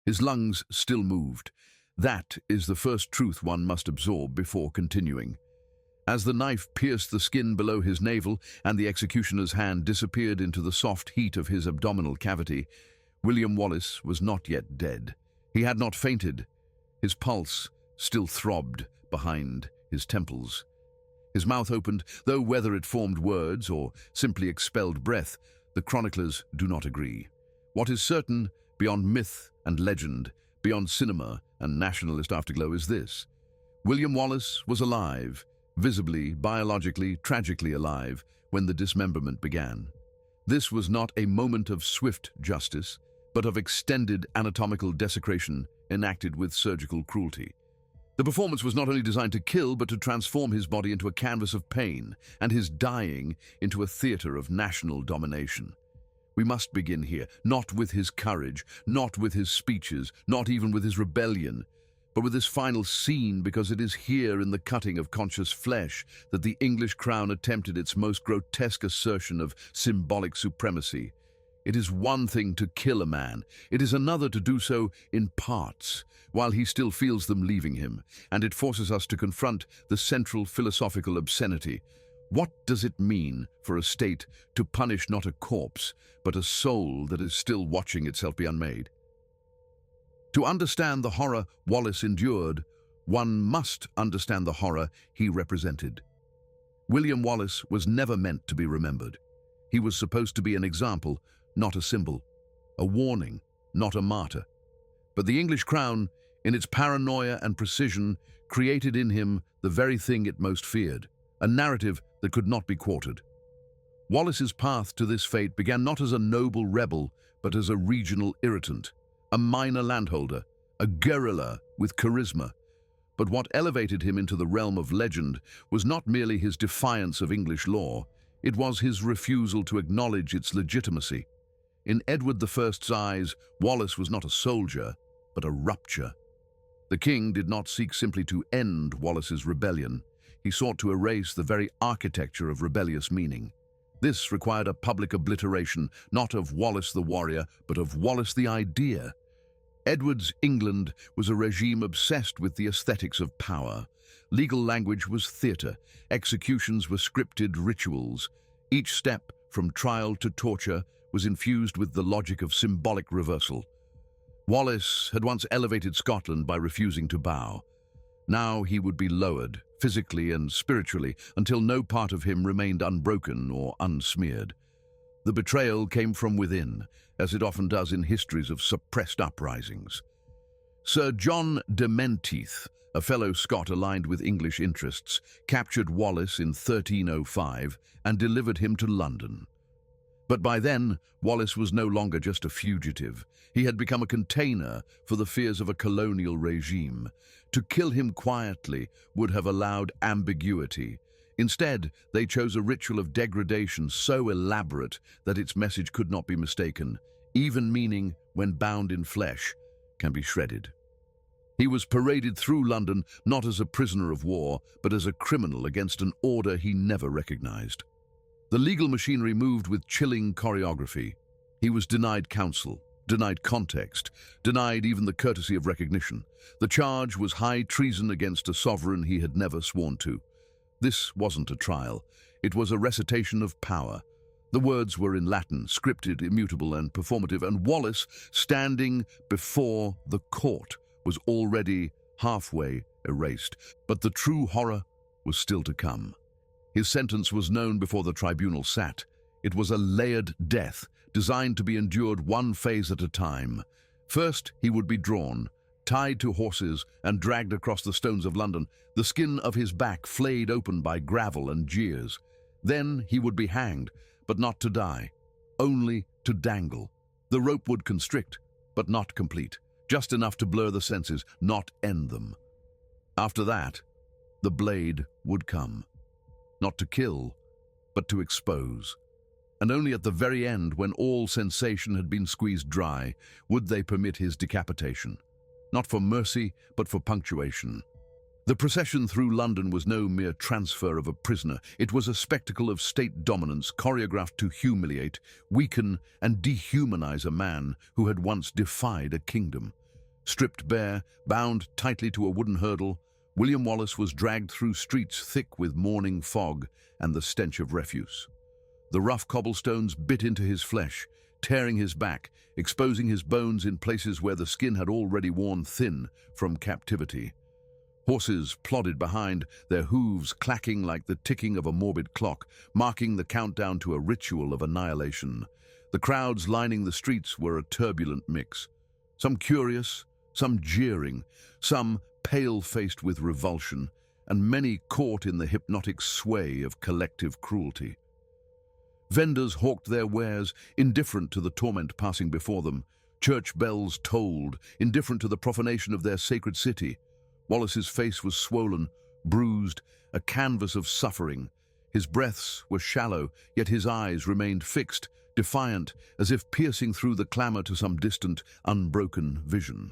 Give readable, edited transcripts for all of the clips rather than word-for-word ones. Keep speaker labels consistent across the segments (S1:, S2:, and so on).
S1: His lungs still moved. That is the first truth one must absorb before continuing. As the knife pierced the skin below his navel and the executioner's hand disappeared into the soft heat of his abdominal cavity, William Wallace was not yet dead. He had not fainted. His pulse still throbbed behind his temples. His mouth opened, though whether it formed words or simply expelled breath, the chroniclers do not agree. What is certain, beyond myth and legend, beyond cinema and nationalist afterglow, is this: William Wallace was alive, visibly, biologically, tragically alive, when the dismemberment began. This was not a moment of swift justice, but of extended anatomical desecration enacted with surgical cruelty. The performance was not only designed to kill, but to transform his body into a canvas of pain, and his dying into a theater of national domination. We must begin here, not with his courage, not with his speeches, not even with his rebellion, but with this final scene, because it is here in the cutting of conscious flesh that the English crown attempted its most grotesque assertion of symbolic supremacy. It is one thing to kill a man. It is another to do so in parts, while he still feels them leaving him, and it forces us to confront the central philosophical obscenity. What does it mean for a state to punish not a corpse, but a soul that is still watching itself be unmade? To understand the horror Wallace endured, one must understand the horror he represented. William Wallace was never meant to be remembered. He was supposed to be an example, not a symbol, a warning, not a martyr. But the English crown, in its paranoia and precision, created in him the very thing it most feared, a narrative that could not be quartered. Wallace's path to this fate began not as a noble rebel, but as a regional irritant, a minor landholder, a guerrilla with charisma. But what elevated him into the realm of legend was not merely his defiance of English law, it was his refusal to acknowledge its legitimacy. In Edward I's eyes, Wallace was not a soldier, but a rupture. The king did not seek simply to end Wallace's rebellion. He sought to erase the very architecture of rebellious meaning. This required a public obliteration, not of Wallace the warrior, but of Wallace the idea. Edward's England was a regime obsessed with the aesthetics of power. Legal language was theatre, executions were scripted rituals. Each step, from trial to torture, was infused with the logic of symbolic reversal. Wallace had once elevated Scotland by refusing to bow. Now he would be lowered, physically and spiritually, until no part of him remained unbroken or unsmeared. The betrayal came from within, as it often does in histories of suppressed uprisings. Sir John de Menteith, a fellow Scot aligned with English interests, captured Wallace in 1305 and delivered him to London. But by then, Wallace was no longer just a fugitive. He had become a container for the fears of a colonial regime. To kill him quietly would have allowed ambiguity. Instead, they chose a ritual of degradation so elaborate that its message could not be mistaken. Even meaning, when bound in flesh, can be shredded. He was paraded through London not as a prisoner of war, but as a criminal against an order he never recognized. The legal machinery moved with chilling choreography. He was denied counsel, denied context, denied even the courtesy of recognition. The charge was high treason against a sovereign he had never sworn to. This wasn't a trial. It was a recitation of power. The words were in Latin, scripted, immutable, and performative, and Wallace, standing before the court, was already halfway erased. But the true horror was still to come. His sentence was known before the tribunal sat. It was a layered death, designed to be endured one phase at a time. First, he would be drawn, tied to horses, and dragged across the stones of London, the skin of his back flayed open by gravel and jeers. Then he would be hanged, but not to die, only to dangle. The rope would constrict, but not complete, just enough to blur the senses, not end them. After that, the blade would come. Not to kill, but to expose. And only at the very end, when all sensation had been squeezed dry, would they permit his decapitation. Not for mercy, but for punctuation. The procession through London was no mere transfer of a prisoner. It was a spectacle of state dominance choreographed to humiliate, weaken, and dehumanize a man who had once defied a kingdom. Stripped bare, bound tightly to a wooden hurdle, William Wallace was dragged through streets thick with morning fog and the stench of refuse. The rough cobblestones bit into his flesh, tearing his back, exposing his bones in places where the skin had already worn thin from captivity. Horses plodded behind, their hooves clacking like the ticking of a morbid clock, marking the countdown to a ritual of annihilation. The crowds lining the streets were a turbulent mix. Some curious, some jeering, some pale-faced with revulsion, and many caught in the hypnotic sway of collective cruelty. Vendors hawked their wares, indifferent to the torment passing before them. Church bells tolled, indifferent to the profanation of their sacred city. Wallace's face was swollen, bruised, a canvas of suffering. His breaths were shallow, yet his eyes remained fixed, defiant, as if piercing through the clamor to some distant, unbroken vision.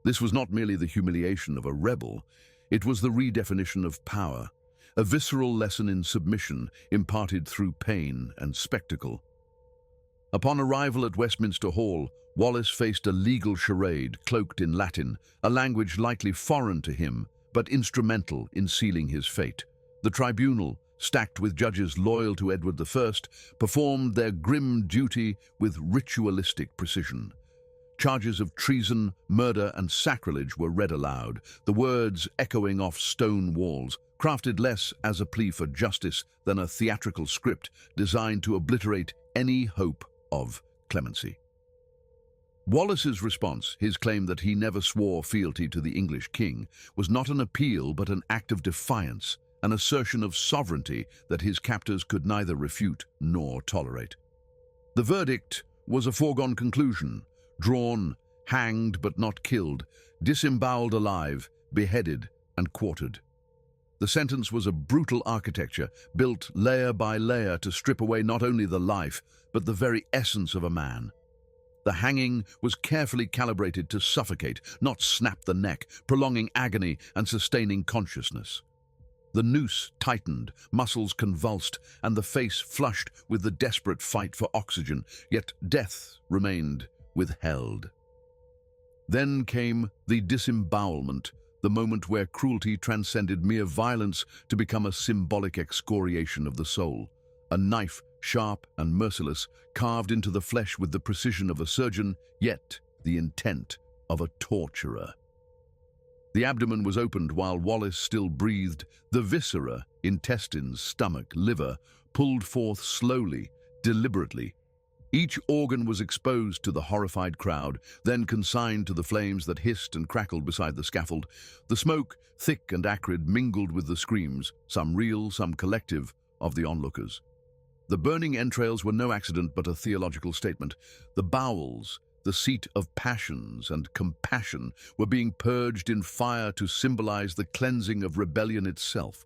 S1: This was not merely the humiliation of a rebel, it was the redefinition of power, a visceral lesson in submission imparted through pain and spectacle. Upon arrival at Westminster Hall, Wallace faced a legal charade cloaked in Latin, a language likely foreign to him, but instrumental in sealing his fate. The tribunal, stacked with judges loyal to Edward I, performed their grim duty with ritualistic precision. Charges of treason, murder, and sacrilege were read aloud, the words echoing off stone walls, crafted less as a plea for justice than a theatrical script designed to obliterate any hope of clemency. Wallace's response, his claim that he never swore fealty to the English king, was not an appeal but an act of defiance, an assertion of sovereignty that his captors could neither refute nor tolerate. The verdict was a foregone conclusion: drawn, hanged but not killed, disemboweled alive, beheaded and quartered. The sentence was a brutal architecture, built layer by layer to strip away not only the life, but the very essence of a man. The hanging was carefully calibrated to suffocate, not snap the neck, prolonging agony and sustaining consciousness. The noose tightened, muscles convulsed, and the face flushed with the desperate fight for oxygen, yet death remained withheld. Then came the disembowelment, the moment where cruelty transcended mere violence to become a symbolic excoriation of the soul. A knife, sharp and merciless, carved into the flesh with the precision of a surgeon, yet the intent of a torturer. The abdomen was opened while Wallace still breathed. The viscera, intestines, stomach, liver, pulled forth slowly, deliberately. Each organ was exposed to the horrified crowd, then consigned to the flames that hissed and crackled beside the scaffold. The smoke, thick and acrid, mingled with the screams, some real, some collective, of the onlookers. The burning entrails were no accident but a theological statement. The bowels, the seat of passions and compassion, were being purged in fire to symbolize the cleansing of rebellion itself.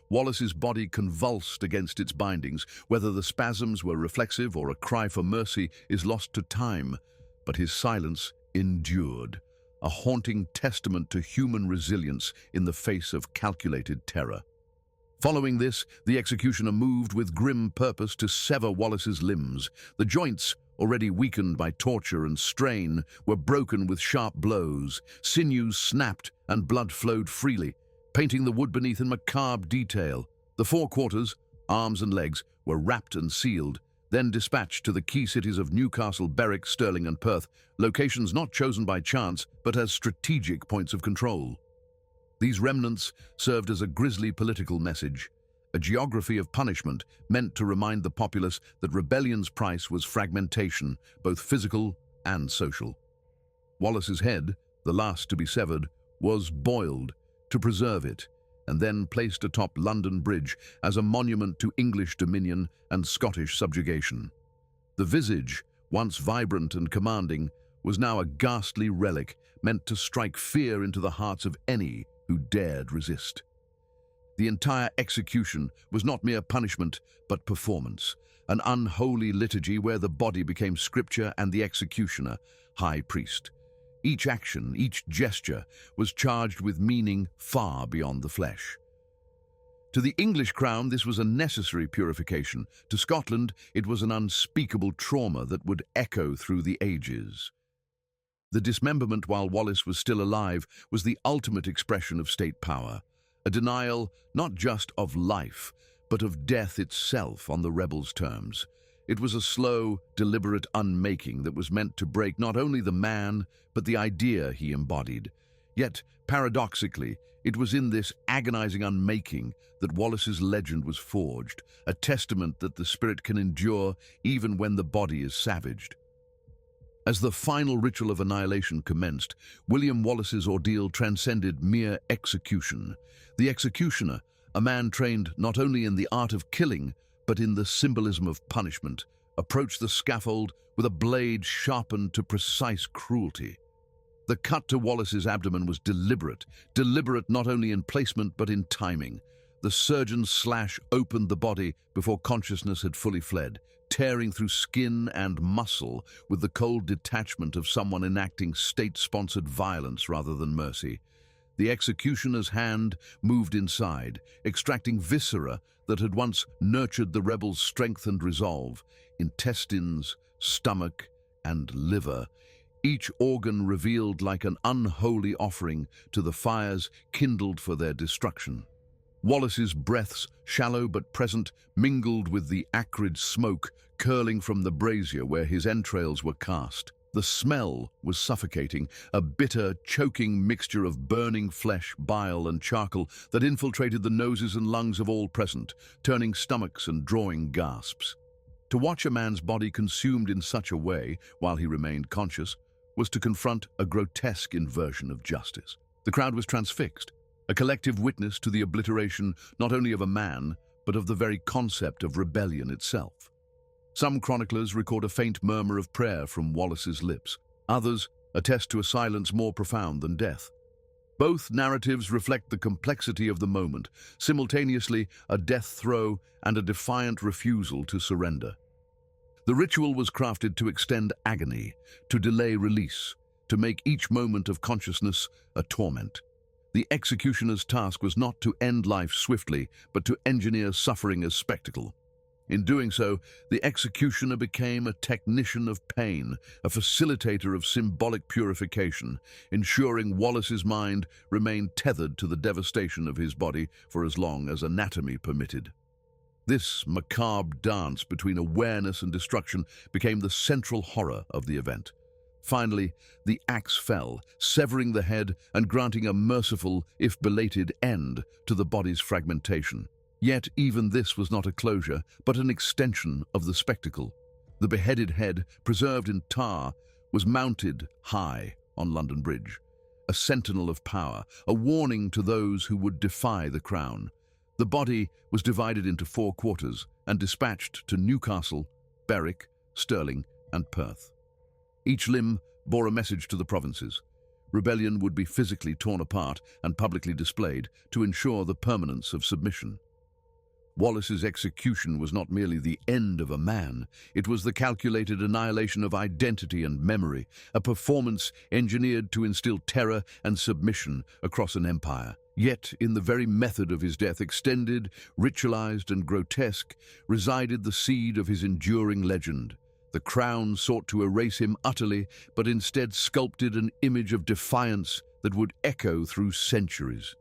S1: Wallace's body convulsed against its bindings. Whether the spasms were reflexive or a cry for mercy is lost to time, but his silence endured, a haunting testament to human resilience in the face of calculated terror. Following this, the executioner moved with grim purpose to sever Wallace's limbs. The joints, already weakened by torture and strain, were broken with sharp blows. Sinews snapped and blood flowed freely, painting the wood beneath in macabre detail. The four quarters, arms and legs, were wrapped and sealed, then dispatched to the key cities of Newcastle, Berwick, Stirling and Perth, locations not chosen by chance, but as strategic points of control. These remnants served as a grisly political message, a geography of punishment meant to remind the populace that rebellion's price was fragmentation, both physical and social. Wallace's head, the last to be severed, was boiled to preserve it, and then placed atop London Bridge as a monument to English dominion and Scottish subjugation. The visage, once vibrant and commanding, was now a ghastly relic meant to strike fear into the hearts of any who dared resist. The entire execution was not mere punishment, but performance, an unholy liturgy where the body became scripture and the executioner high priest. Each action, each gesture, was charged with meaning far beyond the flesh. To the English crown, this was a necessary purification. To Scotland, it was an unspeakable trauma that would echo through the ages. The dismemberment while Wallace was still alive was the ultimate expression of state power, a denial not just of life, but of death itself on the rebels' terms. It was a slow, deliberate unmaking that was meant to break not only the man, but the idea he embodied. Yet, paradoxically, it was in this agonizing unmaking that Wallace's legend was forged, a testament that the spirit can endure even when the body is savaged. As the final ritual of annihilation commenced, William Wallace's ordeal transcended mere execution. The executioner, a man trained not only in the art of killing, but in the symbolism of punishment, approached the scaffold with a blade sharpened to precise cruelty. The cut to Wallace's abdomen was deliberate not only in placement but in timing. The surgeon's slash opened the body before consciousness had fully fled, tearing through skin and muscle with the cold detachment of someone enacting state-sponsored violence rather than mercy. The executioner's hand moved inside, extracting viscera that had once nurtured the rebels' strength and resolve, intestines, stomach, and liver, each organ revealed like an unholy offering to the fires kindled for their destruction. Wallace's breaths, shallow but present, mingled with the acrid smoke curling from the brazier where his entrails were cast. The smell was suffocating, a bitter, choking mixture of burning flesh, bile, and charcoal that infiltrated the noses and lungs of all present, turning stomachs and drawing gasps. To watch a man's body consumed in such a way, while he remained conscious, was to confront a grotesque inversion of justice. The crowd was transfixed, a collective witness to the obliteration not only of a man, but of the very concept of rebellion itself. Some chroniclers record a faint murmur of prayer from Wallace's lips. Others attest to a silence more profound than death. Both narratives reflect the complexity of the moment, simultaneously a death throe and a defiant refusal to surrender. The ritual was crafted to extend agony, to delay release, to make each moment of consciousness a torment. The executioner's task was not to end life swiftly, but to engineer suffering as spectacle. In doing so, the executioner became a technician of pain, a facilitator of symbolic purification, ensuring Wallace's mind remained tethered to the devastation of his body for as long as anatomy permitted. This macabre dance between awareness and destruction became the central horror of the event. Finally, the axe fell, severing the head and granting a merciful, if belated, end to the body's fragmentation. Yet even this was not a closure, but an extension of the spectacle. The beheaded head, preserved in tar, was mounted high on London Bridge, a sentinel of power, a warning to those who would defy the crown. The body was divided into 4 quarters and dispatched to Newcastle, Berwick, Stirling, and Perth. Each limb bore a message to the provinces. Rebellion would be physically torn apart and publicly displayed to ensure the permanence of submission. Wallace's execution was not merely the end of a man, it was the calculated annihilation of identity and memory, a performance engineered to instill terror and submission across an empire. Yet, in the very method of his death, extended, ritualized, and grotesque, resided the seed of his enduring legend. The crown sought to erase him utterly, but instead sculpted an image of defiance that would echo through centuries.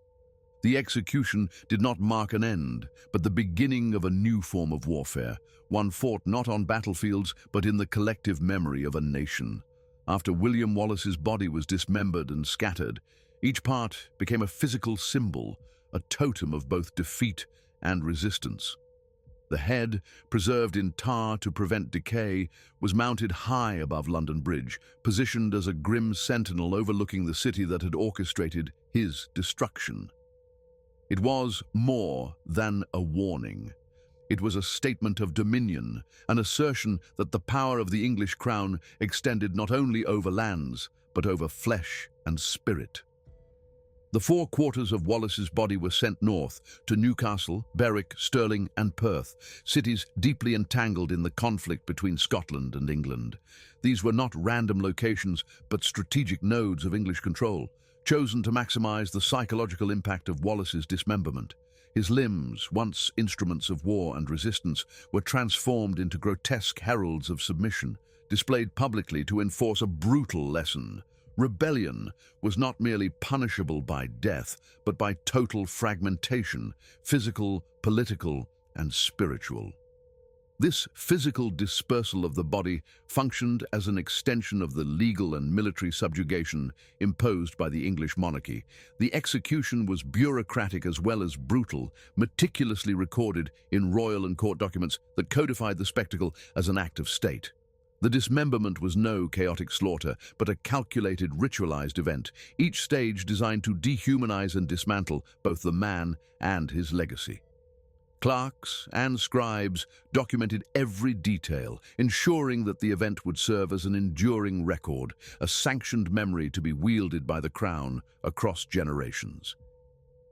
S1: The execution did not mark an end, but the beginning of a new form of warfare, one fought not on battlefields, but in the collective memory of a nation. After William Wallace's body was dismembered and scattered, each part became a physical symbol, a totem of both defeat and resistance. The head, preserved in tar to prevent decay, was mounted high above London Bridge, positioned as a grim sentinel overlooking the city that had orchestrated his destruction. It was more than a warning. It was a statement of dominion, an assertion that the power of the English crown extended not only over lands, but over flesh and spirit. The 4 quarters of Wallace's body were sent north to Newcastle, Berwick, Stirling, and Perth, cities deeply entangled in the conflict between Scotland and England. These were not random locations, but strategic nodes of English control, chosen to maximize the psychological impact of Wallace's dismemberment. His limbs, once instruments of war and resistance, were transformed into grotesque heralds of submission, displayed publicly to enforce a brutal lesson. Rebellion was not merely punishable by death, but by total fragmentation, physical, political, and spiritual. This physical dispersal of the body functioned as an extension of the legal and military subjugation imposed by the English monarchy. The execution was bureaucratic as well as brutal, meticulously recorded in royal and court documents that codified the spectacle as an act of state. The dismemberment was no chaotic slaughter, but a calculated, ritualized event, each stage designed to dehumanize and dismantle both the man and his legacy. Clerks and scribes documented every detail, ensuring that the event would serve as an enduring record, a sanctioned memory to be wielded by the crown across generations.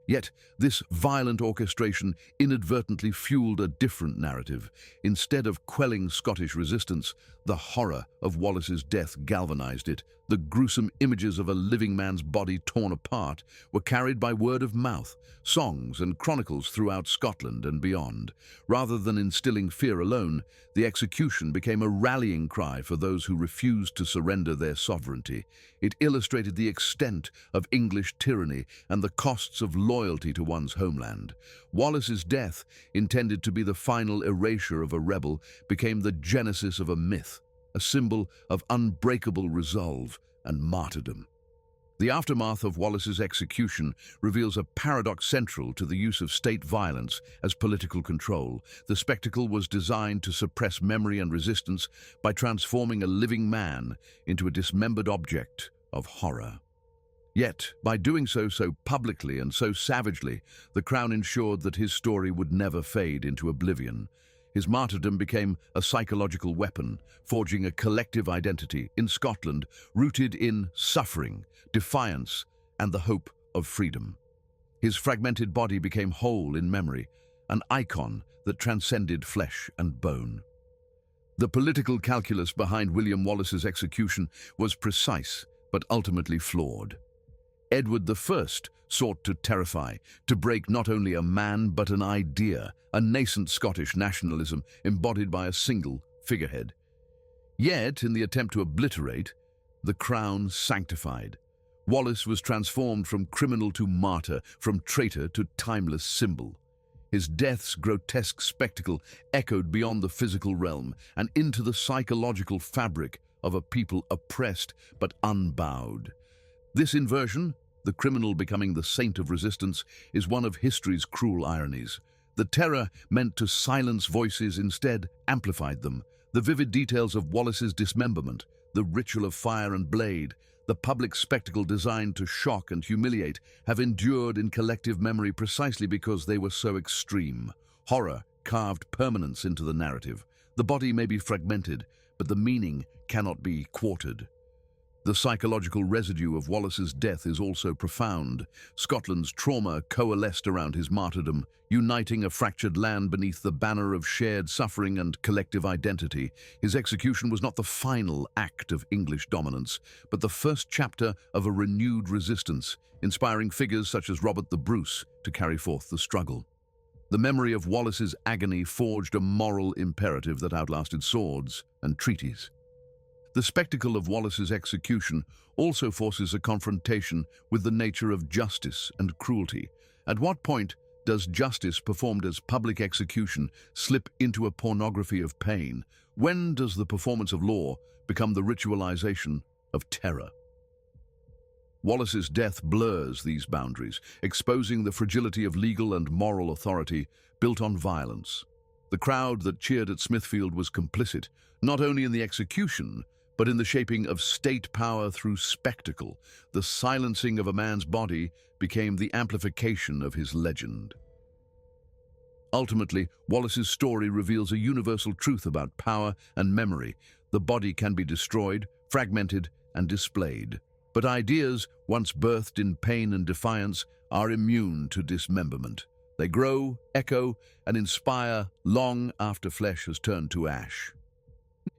S1: Yet, this violent orchestration inadvertently fueled a different narrative. Instead of quelling Scottish resistance, the horror of Wallace's death galvanized it. The gruesome images of a living man's body torn apart were carried by word of mouth, songs and chronicles throughout Scotland and beyond. Rather than instilling fear alone, the execution became a rallying cry for those who refused to surrender their sovereignty. It illustrated the extent of English tyranny and the costs of loyalty to one's homeland. Wallace's death, intended to be the final erasure of a rebel, became the genesis of a myth, a symbol of unbreakable resolve and martyrdom. The aftermath of Wallace's execution reveals a paradox central to the use of state violence as political control. The spectacle was designed to suppress memory and resistance by transforming a living man into a dismembered object of horror. Yet, by doing so publicly and so savagely, the Crown ensured that his story would never fade into oblivion. His martyrdom became a psychological weapon, forging a collective identity in Scotland rooted in suffering, defiance, and the hope of freedom. His fragmented body became whole in memory, an icon that transcended flesh and bone. The political calculus behind William Wallace's execution was precise, but ultimately flawed. Edward I sought to terrify, to break not only a man but an idea, a nascent Scottish nationalism embodied by a single figurehead. Yet, in the attempt to obliterate, the crown sanctified. Wallace was transformed from criminal to martyr, from traitor to timeless symbol. His death's grotesque spectacle echoed beyond the physical realm and into the psychological fabric of a people oppressed but unbowed. This inversion, the criminal becoming the saint of resistance, is one of history's cruel ironies. The terror meant to silence voices instead amplified them. The vivid details of Wallace's dismemberment, the ritual of fire and blade, the public spectacle designed to shock and humiliate, have endured in collective memory precisely because they were so extreme. Horror carved permanence into the narrative. The body may be fragmented, but the meaning cannot be quartered. The psychological residue of Wallace's death is also profound. Scotland's trauma coalesced around his martyrdom, uniting a fractured land beneath the banner of shared suffering and collective identity. His execution was not the final act of English dominance, but the first chapter of a renewed resistance, inspiring figures such as Robert the Bruce to carry forth the struggle. The memory of Wallace's agony forged a moral imperative that outlasted swords and treaties. The spectacle of Wallace's execution also forces a confrontation with the nature of justice and cruelty. At what point does justice performed as public execution slip into a pornography of pain? When does the performance of law become the ritualization of terror? Wallace's death blurs these boundaries, exposing the fragility of legal and moral authority built on violence. The crowd that cheered at Smithfield was complicit, not only in the execution, but in the shaping of state power through spectacle. The silencing of a man's body became the amplification of his legend. Ultimately, Wallace's story reveals a universal truth about power and memory. The body can be destroyed, fragmented, and displayed. But ideas, once birthed in pain and defiance, are immune to dismemberment. They grow, echo, and inspire long after flesh has turned to ash.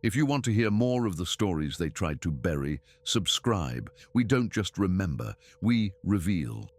S1: If you want to hear more of the stories they tried to bury, subscribe. We don't just remember, we reveal.